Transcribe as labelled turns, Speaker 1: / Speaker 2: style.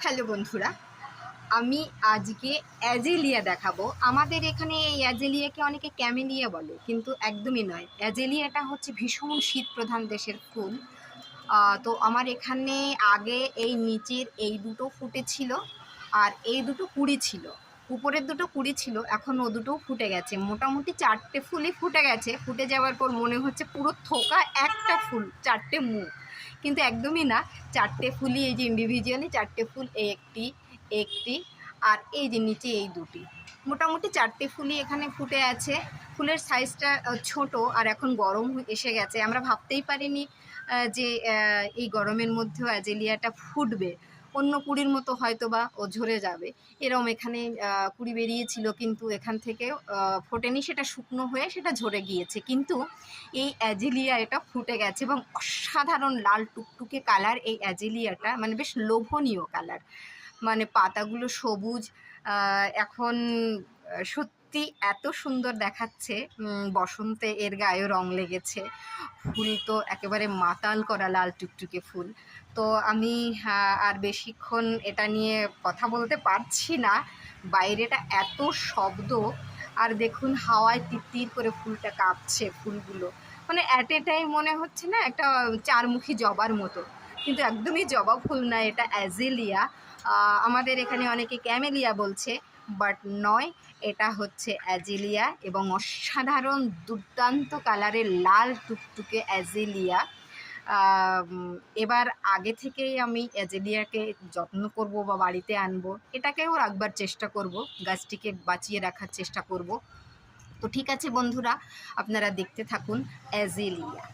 Speaker 1: Hello বন্ধুরা, আমি আজকে অ্যাজেলিয়া দেখাবো। আমাদের এখানে এই অ্যাজেলিয়াকে অনেকে ক্যামেলিয়া বলে, কিন্তু একদমই নয়। অ্যাজেলিয়াটা হচ্ছে ভীষণ শীত প্রধান দেশের ফুল। তো আমার এখানে আগে এই নিচের এই দুটো ফুটেছিল, আর এই দুটো কুড়ি ছিল। উপরের দুটো কুড়ি ছিল, এখন ও দুটো ফুটে গেছে। মোটামুটি 4টে ফুলই ফুটে গেছে। ফুটে যাওয়ার পর মনে হচ্ছে পুরো থোকা একটা ফুল, 4টে মুখ, কিন্তু একদমই না। 4টে ফুলই এই যে ইন্ডিভিজুয়ালি 4টে ফুল, এই একটি একটি আর এই যে নিচে এই দুটি, মোটামুটি 4টে ফুলই এখানে ফুটে আছে। ফুলের সাইজটা ছোট, আর এখন গরম এসে গেছে। আমরা ভাবতেই পারিনি যে এই গরমের মধ্যেও অ্যাজেলিয়াটা ফুটবে। অন্য কুড়ির মতো হয়তো বা ও ঝরে যাবে, এরম এখানে কুড়ি বেরিয়েছিল, কিন্তু এখান থেকে ফোটেনি, সেটা শুকনো হয়ে সেটা ঝরে গিয়েছে। কিন্তু এই অ্যাজেলিয়া এটা ফুটে গেছে, এবং অসাধারণ লাল টুকটুকে কালার এই অ্যাজেলিয়াটা, মানে বেশ লোভনীয় কালার। মানে পাতাগুলো সবুজ, এখন সত্যি এত সুন্দর দেখাচ্ছে। বসন্তে এর গায়েও রং লেগেছে। ফুল তো একেবারে মাতাল করা লাল টুকটুকে ফুল। তো আমি আর বেশিক্ষণ এটা নিয়ে কথা বলতে পারছি না। বাইরেটা এত শব্দ, আর দেখুন হাওয়ায় তিত্তির করে ফুলটা কাঁপছে। ফুলগুলো মানে অ্যাট এ টাইম মনে হচ্ছে না একটা চারমুখী জবার মতো, কিন্তু একদমই জবা ফুল না, এটা অ্যাজেলিয়া। আমাদের এখানে অনেকে ক্যামেলিয়া বলছে, বাট নয়, এটা হচ্ছে অ্যাজেলিয়া, এবং অসাধারণ দুর্দান্ত কালারের লাল টুকটুকে অ্যাজেলিয়া। এবার আগে থেকেই আমি অ্যাজেলিয়াকে যত্ন করব বা বাড়িতে আনবো, এটাকেও রাখবার চেষ্টা করব, গাছটিকে বাঁচিয়ে রাখার চেষ্টা করব। তো ঠিক আছে বন্ধুরা, আপনারা দেখতে থাকুন অ্যাজেলিয়া।